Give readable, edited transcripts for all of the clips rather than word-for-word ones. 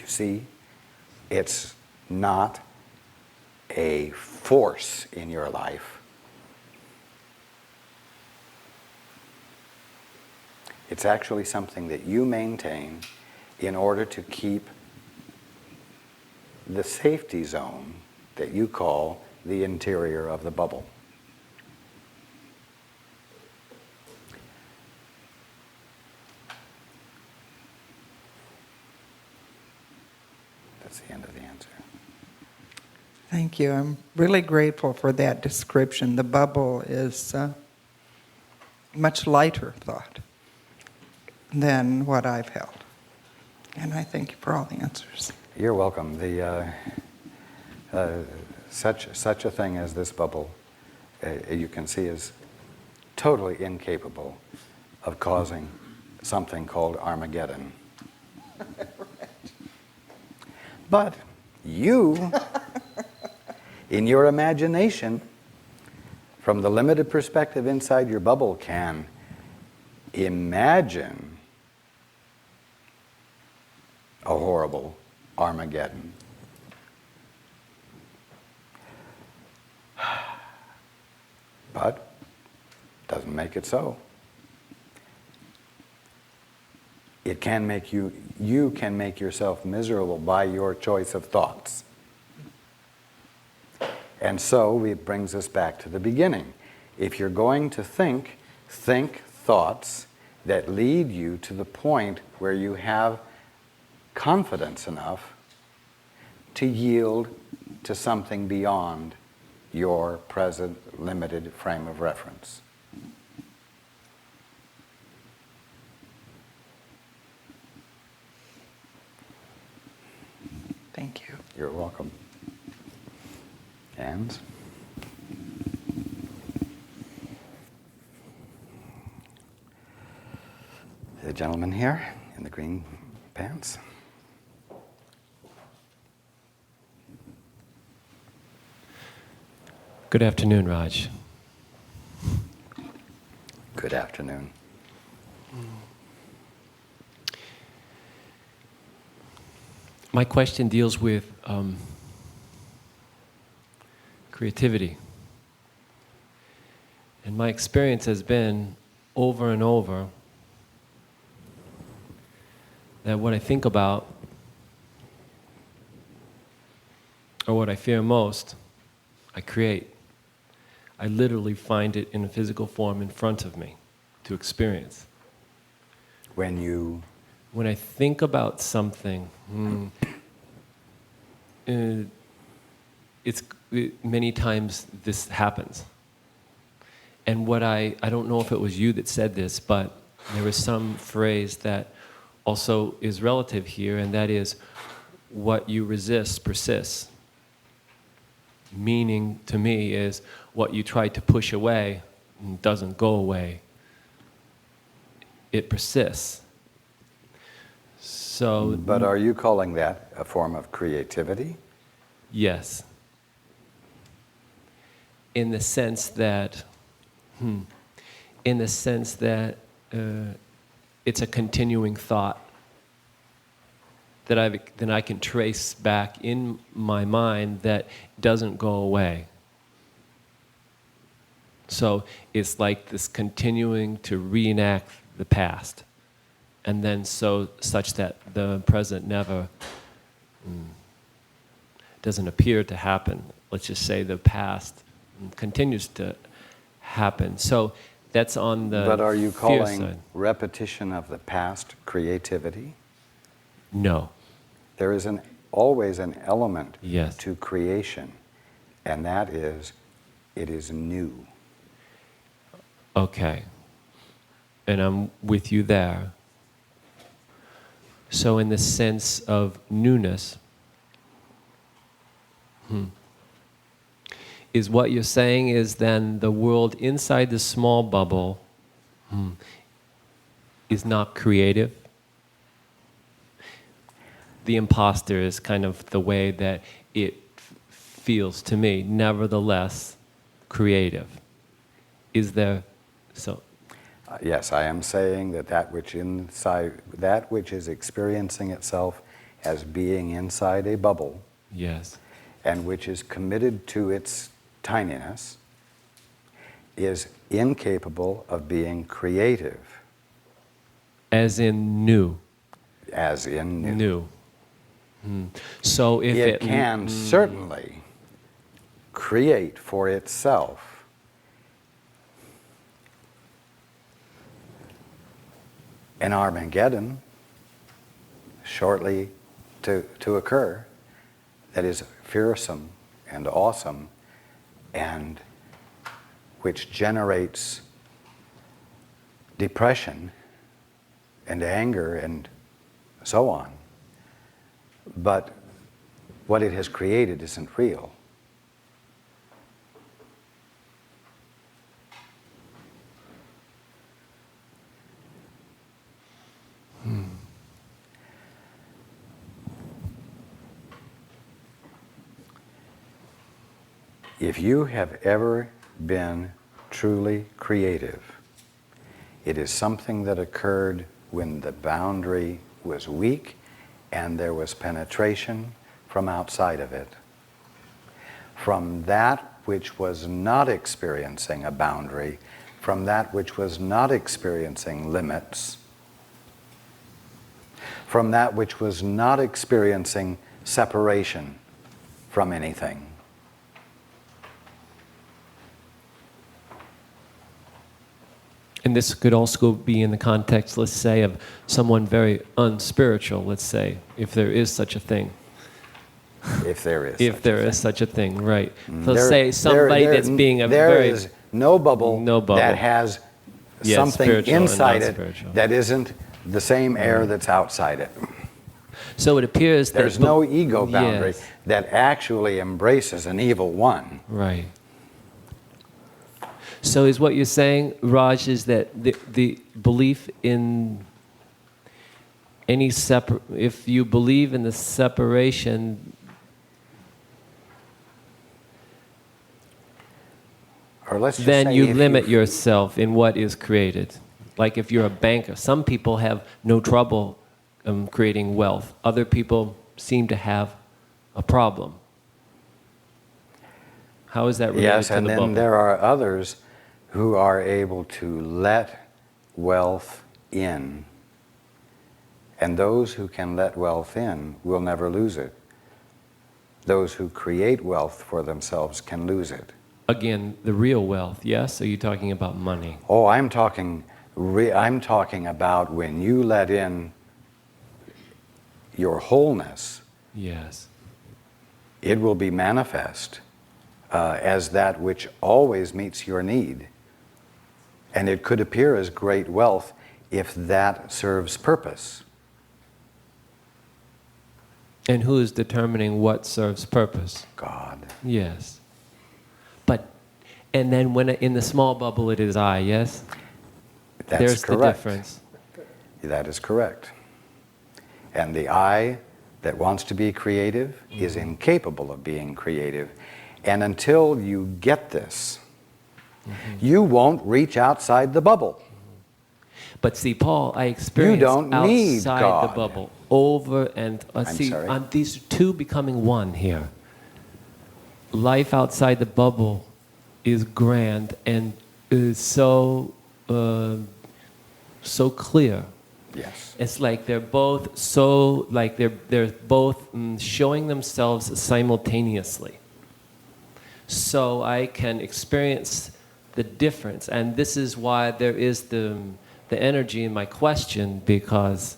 You see, it's not a force in your life. It's actually something that you maintain in order to keep the safety zone that you call the interior of the bubble. That's the end of the answer. Thank you. I'm really grateful for that description. The bubble is much lighter thought than what I've held. And I thank you for all the answers. You're welcome. Such a thing as this bubble, you can see, is totally incapable of causing something called Armageddon. But you, in your imagination, from the limited perspective inside your bubble, can imagine a horrible Armageddon. But doesn't make it so. It can make you can make yourself miserable by your choice of thoughts. And so it brings us back to the beginning. If you're going to think thoughts that lead you to the point where you have confidence enough to yield to something beyond your present limited frame of reference. Thank you. You're welcome. And the gentleman here in the green pants. Good afternoon, Raj. Good afternoon. My question deals with creativity. And my experience has been over and over that what I think about, or what I fear most, I create. I literally find it in a physical form in front of me to experience. When I think about something, many times this happens. And what I don't know if it was you that said this, but there was some phrase that also is relative here, and that is, what you resist persists. Meaning to me is, what you try to push away doesn't go away. It persists. So, but are you calling that a form of creativity? Yes. In the sense that, it's a continuing thought that I can trace back in my mind that doesn't go away. So it's like this continuing to reenact the past, and then such that the present never doesn't appear to happen. Let's just say the past continues to happen. So that's on the But are you fear calling side. repetition of the past creativity? No. There is always an element Yes. to creation, and that is, it is new. Okay. And I'm with you there. So in the sense of newness, is what you're saying is then the world inside the small bubble is not creative? The imposter is kind of the way that it feels to me, nevertheless creative. Is there so? Yes, I am saying that that which is experiencing itself as being inside a bubble, Yes. and which is committed to its tininess, is incapable of being creative, As in new. as in new. New. So if It can certainly create for itself an Armageddon shortly to occur that is fearsome and awesome, and which generates depression and anger and so on. But what it has created isn't real. If you have ever been truly creative, it is something that occurred when the boundary was weak and there was penetration from outside of it. From that which was not experiencing a boundary, from that which was not experiencing limits, from that which was not experiencing separation from anything. And this could also be in the context, let's say, of someone very unspiritual, let's say, if there is such a thing. If there is. If there is such a thing, right. So There- say somebody that's being a there very... is no bubble, that has Yes, something spiritual and inside it non-spiritual. that isn't the same air that's outside it. So it appears that... There's no ego boundary Yes, that actually embraces an evil one. right. So is what you're saying, Raj, is that the belief in any if you believe in the separation, Or let's just then say you if limit yourself in what is created. Like if you're a banker, some people have no trouble creating wealth. Other people seem to have a problem. How is that related Yes, to and the then bubble? there are others who are able to let wealth in. And those who can let wealth in will never lose it. Those who create wealth for themselves can lose it. Again, the real wealth, yes? Are you talking about money? Oh, I'm talking about when you let in your wholeness, Yes. it will be manifest as that which always meets your need. And it could appear as great wealth if that serves purpose. And who is determining what serves purpose? God. Yes. And then when in the small bubble it is I, yes? That's There's correct. the difference. That is correct. And the I that wants to be creative is incapable of being creative. And until you get this, you won't reach outside the bubble. But see, Paul, I experienced don't need outside God. the bubble over and sorry? these two becoming one here. Life outside the bubble is grand and is so clear. Yes. It's like they're both they're both showing themselves simultaneously. So I can experience the difference, and this is why there is the energy in my question, because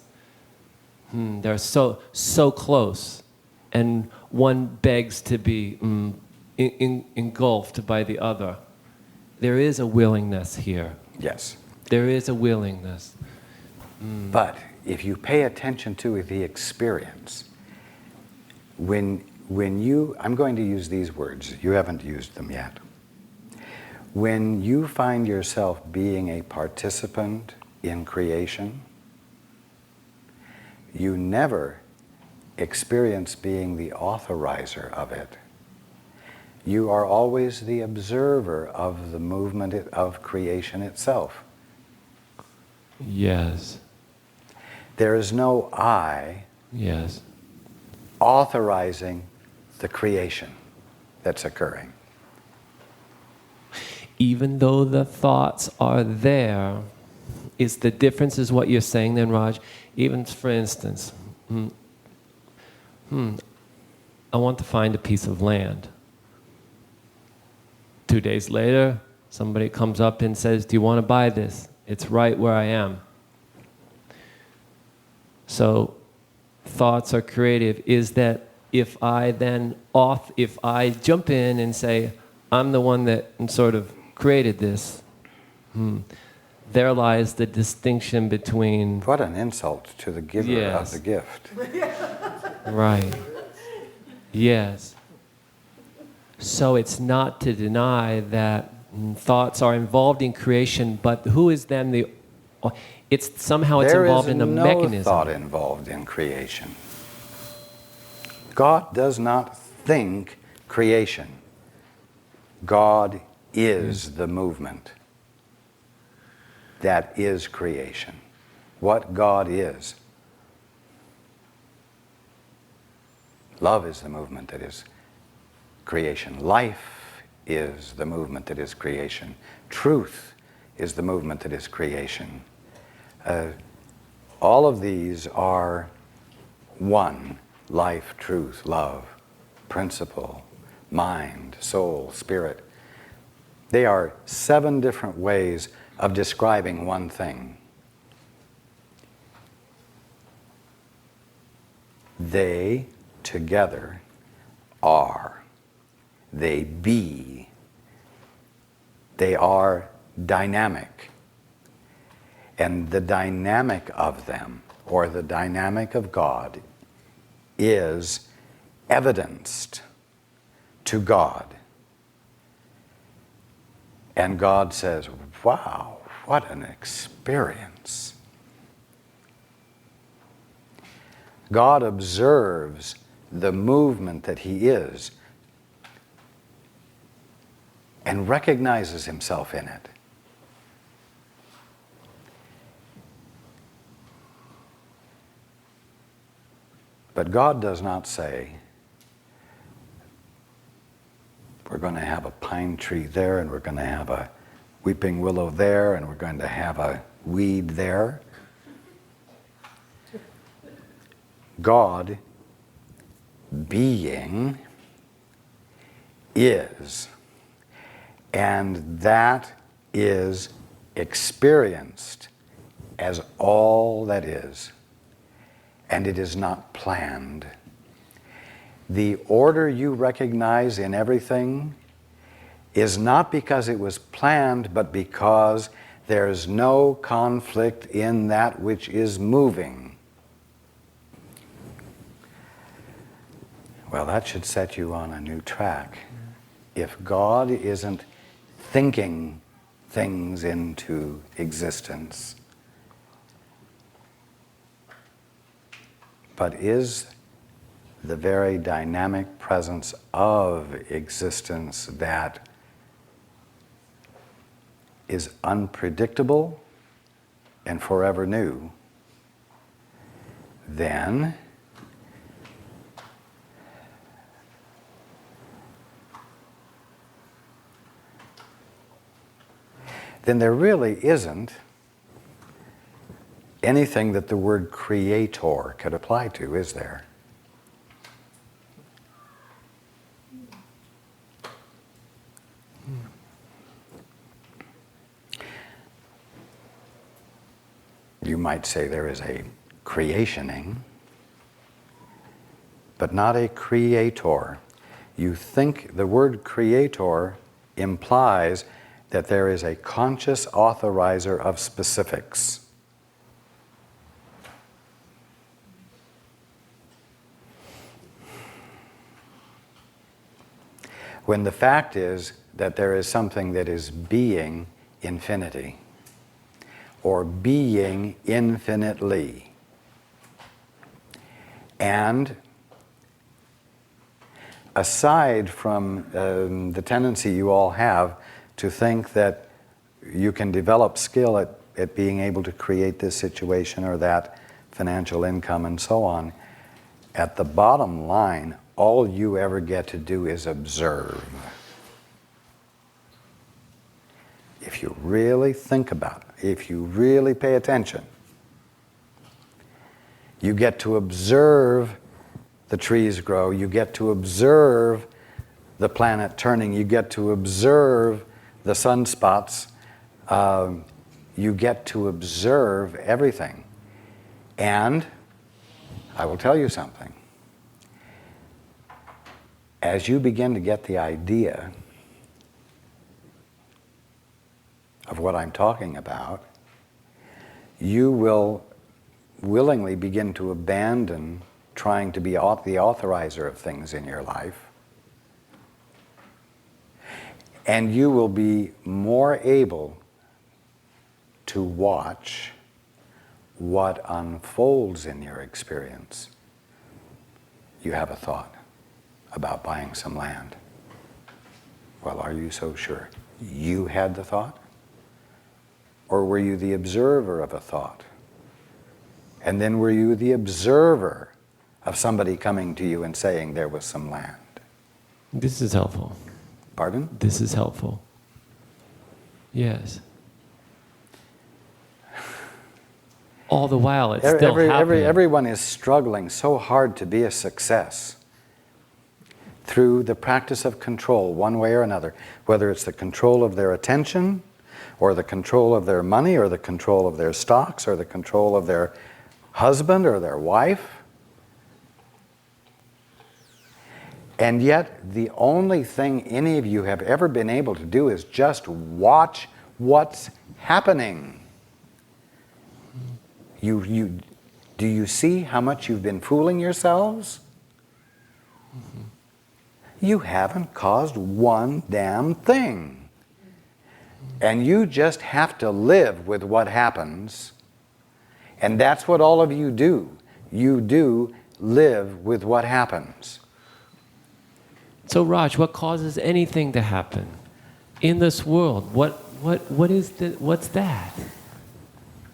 they're so close, and one begs to be engulfed by the other. There is a willingness here. Yes. There is a willingness. But if you pay attention to the experience, when you, I'm going to use these words, you haven't used them yet. When you find yourself being a participant in creation, you never experience being the authorizer of it. You are always the observer of the movement of creation itself. Yes. There is no I Yes. authorizing the creation that's occurring. Even though the thoughts are there, is the difference is what you're saying then, Raj? Even for instance, I want to find a piece of land. 2 days later, somebody comes up and says, do you want to buy this? It's right where I am. So thoughts are creative. Is that if I jump in and say, I'm the one that sort of created this, there lies the distinction between... What an insult to the giver of the gift. Right. Yes. So it's not to deny that thoughts are involved in creation, but who is then the... It's somehow it's involved in the mechanism. There is no thought involved in creation. God does not think creation. God is the movement. That is creation. What God is. Love is the movement that is creation. Life is the movement that is creation. Truth is the movement that is creation. All of these are one: life, truth, love, principle, mind, soul, spirit. They are 7 different ways of describing one thing. They together are. They be. They are dynamic. And the dynamic of them, or the dynamic of God, is evidenced to God. And God says, wow, what an experience. God observes the movement that He is and recognizes Himself in it. But God does not say, we're going to have a pine tree there, and we're going to have a weeping willow there, and we're going to have a weed there. God, being, is, and that is experienced as all that is, and it is not planned. The order you recognize in everything is not because it was planned, but because there's no conflict in that which is moving. Well, that should set you on a new track. If God isn't thinking things into existence, but is the very dynamic presence of existence that is unpredictable and forever new, then there really isn't anything that the word creator could apply to, is there? You might say there is a creationing, but not a creator. You think the word creator implies that there is a conscious authorizer of specifics. When the fact is that there is something that is being infinity, or being infinitely. And aside from the tendency you all have to think that you can develop skill at being able to create this situation or that financial income and so on, At the bottom line, all you ever get to do is observe. If you really think about it, if you really pay attention, you get to observe the trees grow, you get to observe the planet turning, you get to observe the sunspots, you get to observe everything. And I will tell you something. As you begin to get the idea of what I'm talking about, you will willingly begin to abandon trying to be the authorizer of things in your life. And you will be more able to watch what unfolds in your experience. You have a thought about buying some land. Well, are you so sure? You had the thought? Or were you the observer of a thought? And then were you the observer of somebody coming to you and saying there was some land? This is helpful. Pardon? This is helpful. Yes. All the while, it's still happening. Everyone is struggling so hard to be a success through the practice of control, one way or another, whether it's the control of their attention, or the control of their money, or the control of their stocks, or the control of their husband or their wife. And yet, the only thing any of you have ever been able to do is just watch what's happening. Do you see how much you've been fooling yourselves? Mm-hmm. You haven't caused one damn thing. And you just have to live with what happens. And that's what all of you do. You do live with what happens. So Raj, what causes anything to happen in this world? What is what's that?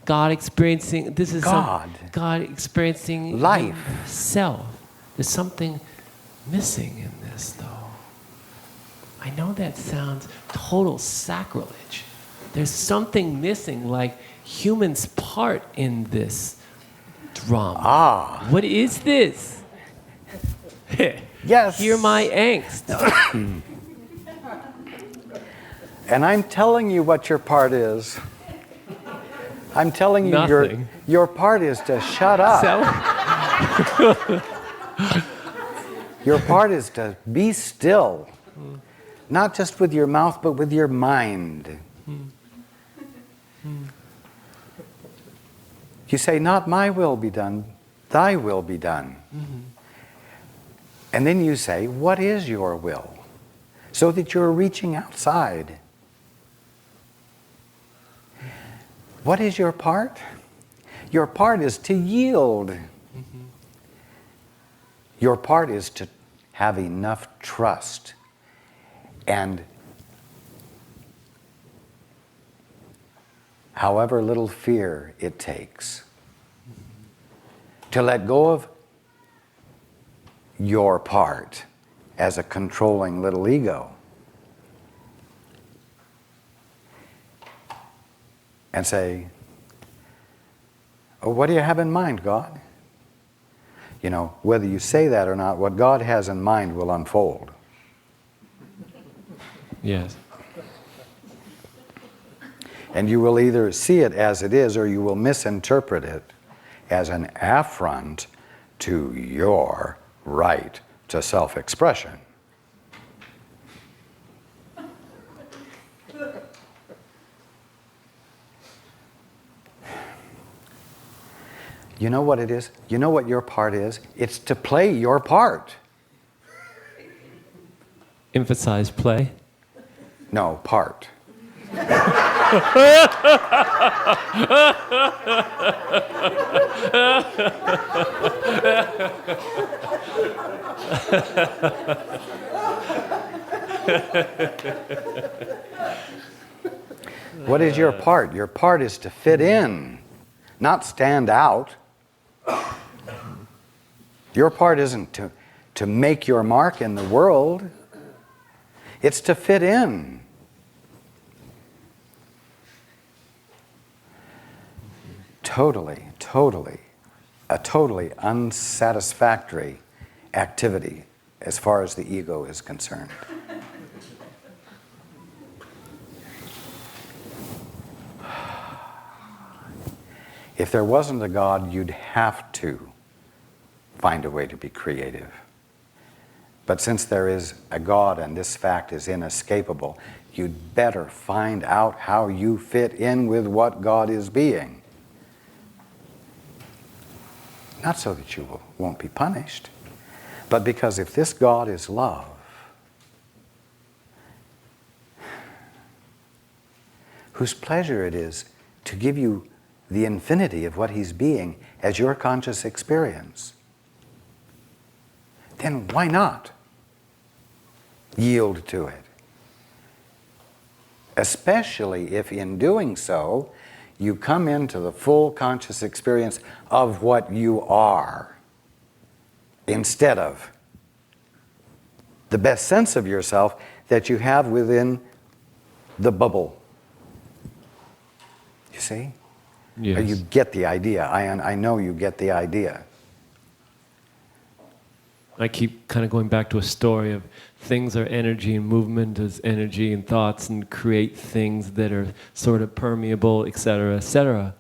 God experiencing, this is God. God experiencing life. Self. There's something missing in this, though. I know that sounds total sacrilege. There's something missing, like human's part in this drama. Ah. What is this? Yes. Hear my angst. And I'm telling you what your part is. I'm telling you your part is to shut up. Your part is to be still. Not just with your mouth, but with your mind. You say, not my will be done, thy will be done. And then you say, what is your will? So that you're reaching outside. What is your part? Your part is to yield. Your part is to have enough trust and however little fear it takes to let go of your part as a controlling little ego and say, oh, what do you have in mind, God? You know, whether you say that or not, what God has in mind will unfold. Yes. And you will either see it as it is or you will misinterpret it as an affront to your right to self-expression. You know what it is? You know what your part is? It's to play your part. Emphasize play. No, part. What is your part? Your part is to fit in, not stand out. Your part isn't to make your mark in the world. It's to fit in. Totally a totally unsatisfactory activity as far as the ego is concerned. If there wasn't a God, you'd have to find a way to be creative. But since there is a God and this fact is inescapable, you'd better find out how you fit in with what God is being. Not so that you won't be punished, but because if this God is love, whose pleasure it is to give you the infinity of what He's being as your conscious experience, then why not yield to it? Especially if in doing so, you come into the full conscious experience of what you are, instead of the best sense of yourself that you have within the bubble. You see? Yes. You get the idea. I know you get the idea. I keep kind of going back to a story of things are energy and movement is energy and thoughts and create things that are sort of permeable, etc., etc.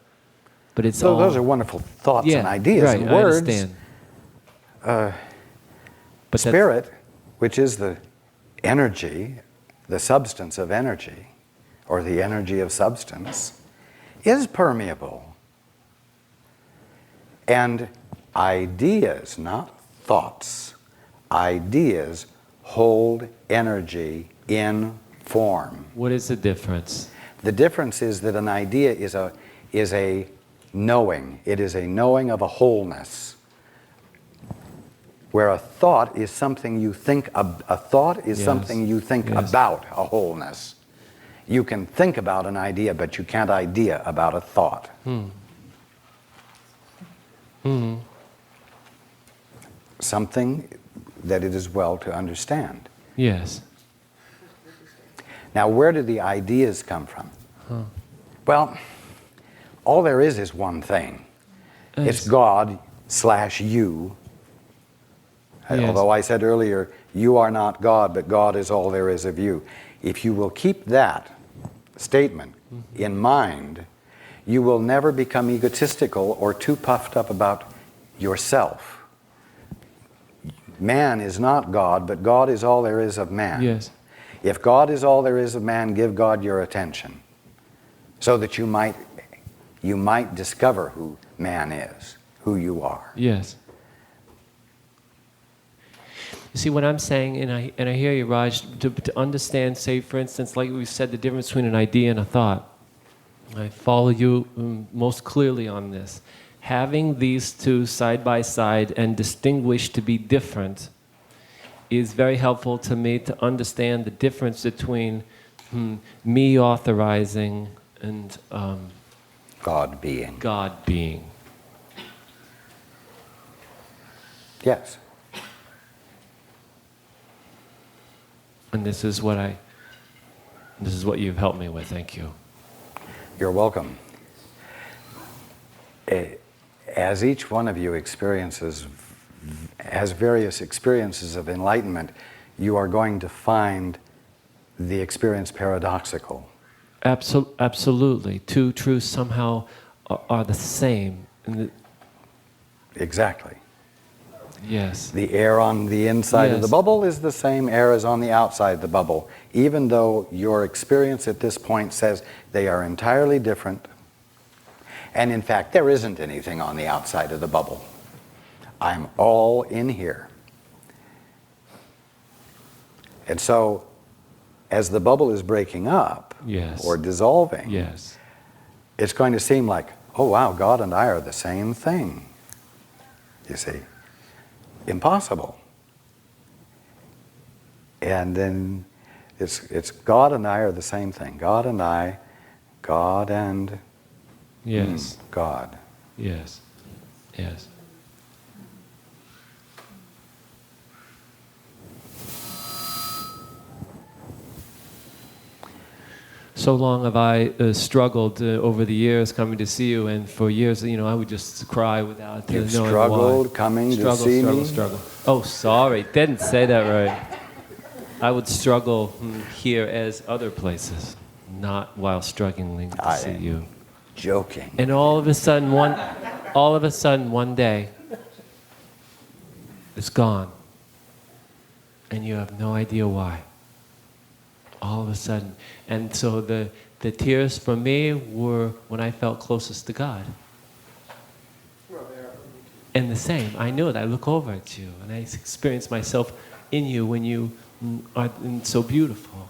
But it's So all... those are wonderful thoughts and ideas right, and words. I understand. But Spirit, which is the energy, the substance of energy, or the energy of substance, is permeable. And ideas, not thoughts, ideas hold energy in form. What is the difference? The difference is that an idea is a knowing. It is a knowing of a wholeness. Where a thought is something you think something you think about a wholeness. You can think about an idea, but you can't idea about a thought. Something that it is well to understand. Yes. Now, where do the ideas come from? Well, all there is one thing. It's God/you. Yes. Although I said earlier, you are not God, but God is all there is of you. If you will keep that statement in mind, you will never become egotistical or too puffed up about yourself. Man is not God, but God is all there is of man. Yes. If God is all there is of man, give God your attention, so that you might discover who man is, who you are. Yes. You see what I'm saying, and I hear you, Raj, to understand, say, for instance, like we said, the difference between an idea and a thought. I follow you most clearly on this. Having these two side by side and distinguished to be different is very helpful to me to understand the difference between me authorizing and God being. God being. Yes. And this is what you've helped me with. Thank you. You're welcome. As each one of you has various experiences of enlightenment, you are going to find the experience paradoxical. Absolutely. Two truths somehow are the same. Exactly. Yes. The air on the inside of the bubble is the same air as on the outside of the bubble, even though your experience at this point says they are entirely different. And in fact, there isn't anything on the outside of the bubble. I'm all in here. And so, as the bubble is breaking up or dissolving, it's going to seem like, oh wow, God and I are the same thing. You see? Impossible. And then it's God and I are the same thing. God and I, God and God. Yes. Yes. so long have I struggled over the years coming to see you, and for years, I would just cry without You've knowing struggled why. coming to see me? Struggle. Oh, sorry, didn't say that right. I would struggle here as other places, not while struggling to see you. Joking. And all of a sudden, one day, it's gone, and you have no idea why. All of a sudden. And so the tears for me were when I felt closest to God. And the same, I knew it. I look over at you and I experience myself in you when you are so beautiful.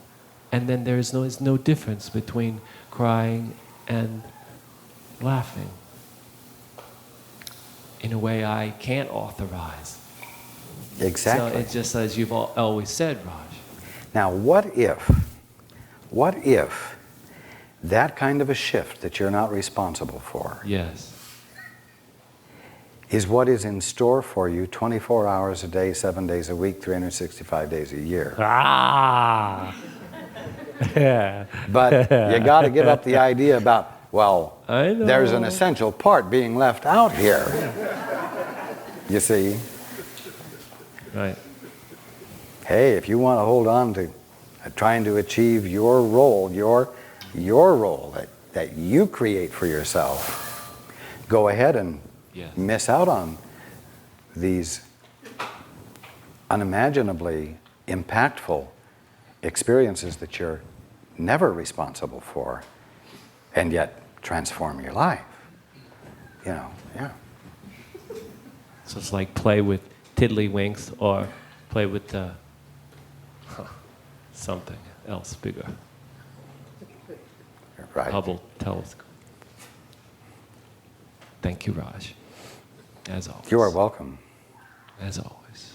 And then there is no difference between crying and laughing in a way I can't authorize. Exactly. So it's just as you've always said, Raj. Now, what if that kind of a shift that you're not responsible for Yes. is what is in store for you 24 hours a day, 7 days a week, 365 days a year? Ah! Yeah. But you got to give up the idea about, well, I know. there's an essential part being left out here. You see? Right. Hey, if you want to hold on to trying to achieve your role, your role that you create for yourself, go ahead and Yes. miss out on these unimaginably impactful experiences that you're never responsible for, and yet transform your life. Yeah. So it's like play with tiddlywinks or play with something else bigger. Right. Hubble telescope. Thank you, Raj. As always. You are welcome. As always.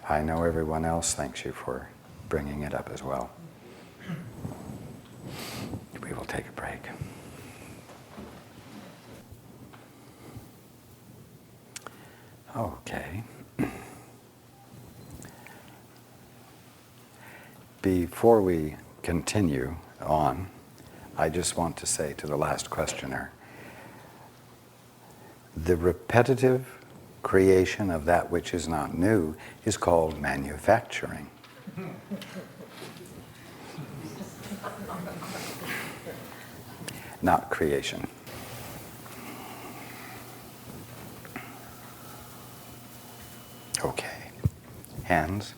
I know everyone else thanks you for bringing it up as well. We will take a break. Okay. Before we continue on, I just want to say to the last questioner, the repetitive creation of that which is not new is called manufacturing. Not creation. Okay. Hands.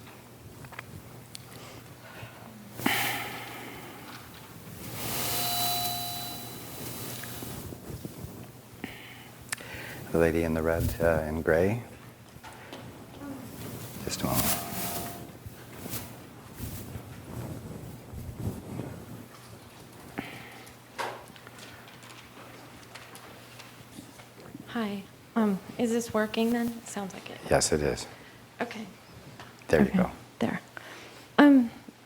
The lady in the red and gray. Just a moment. Hi. Is this working then? It sounds like it. Yes, it is. Okay. There Okay, you go. There.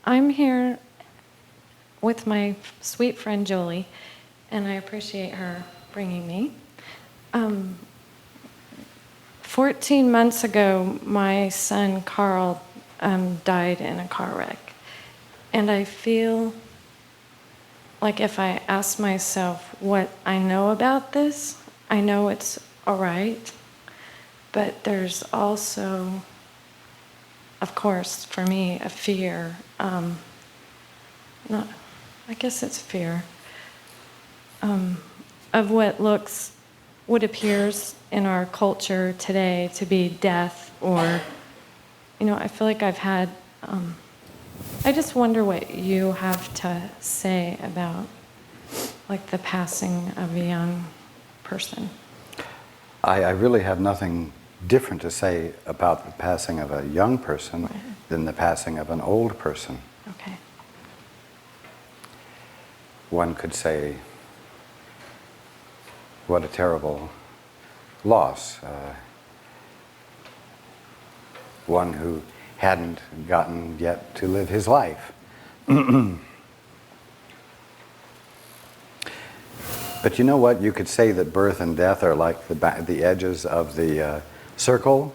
I'm here with my sweet friend Jolie, and I appreciate her bringing me. 14 months ago, my son Carl died in a car wreck. And I feel like if I ask myself what I know about this, I know it's all right. But there's also, of course, for me, a fear. I guess it's fear of what appears in our culture today to be death, or, I feel like I've had. I just wonder what you have to say about, like, the passing of a young person. I really have nothing different to say about the passing of a young person Right. than the passing of an old person. Okay. One could say, what a terrible loss. One who hadn't gotten yet to live his life. But you know what? You could say that birth and death are like the edges of the circle,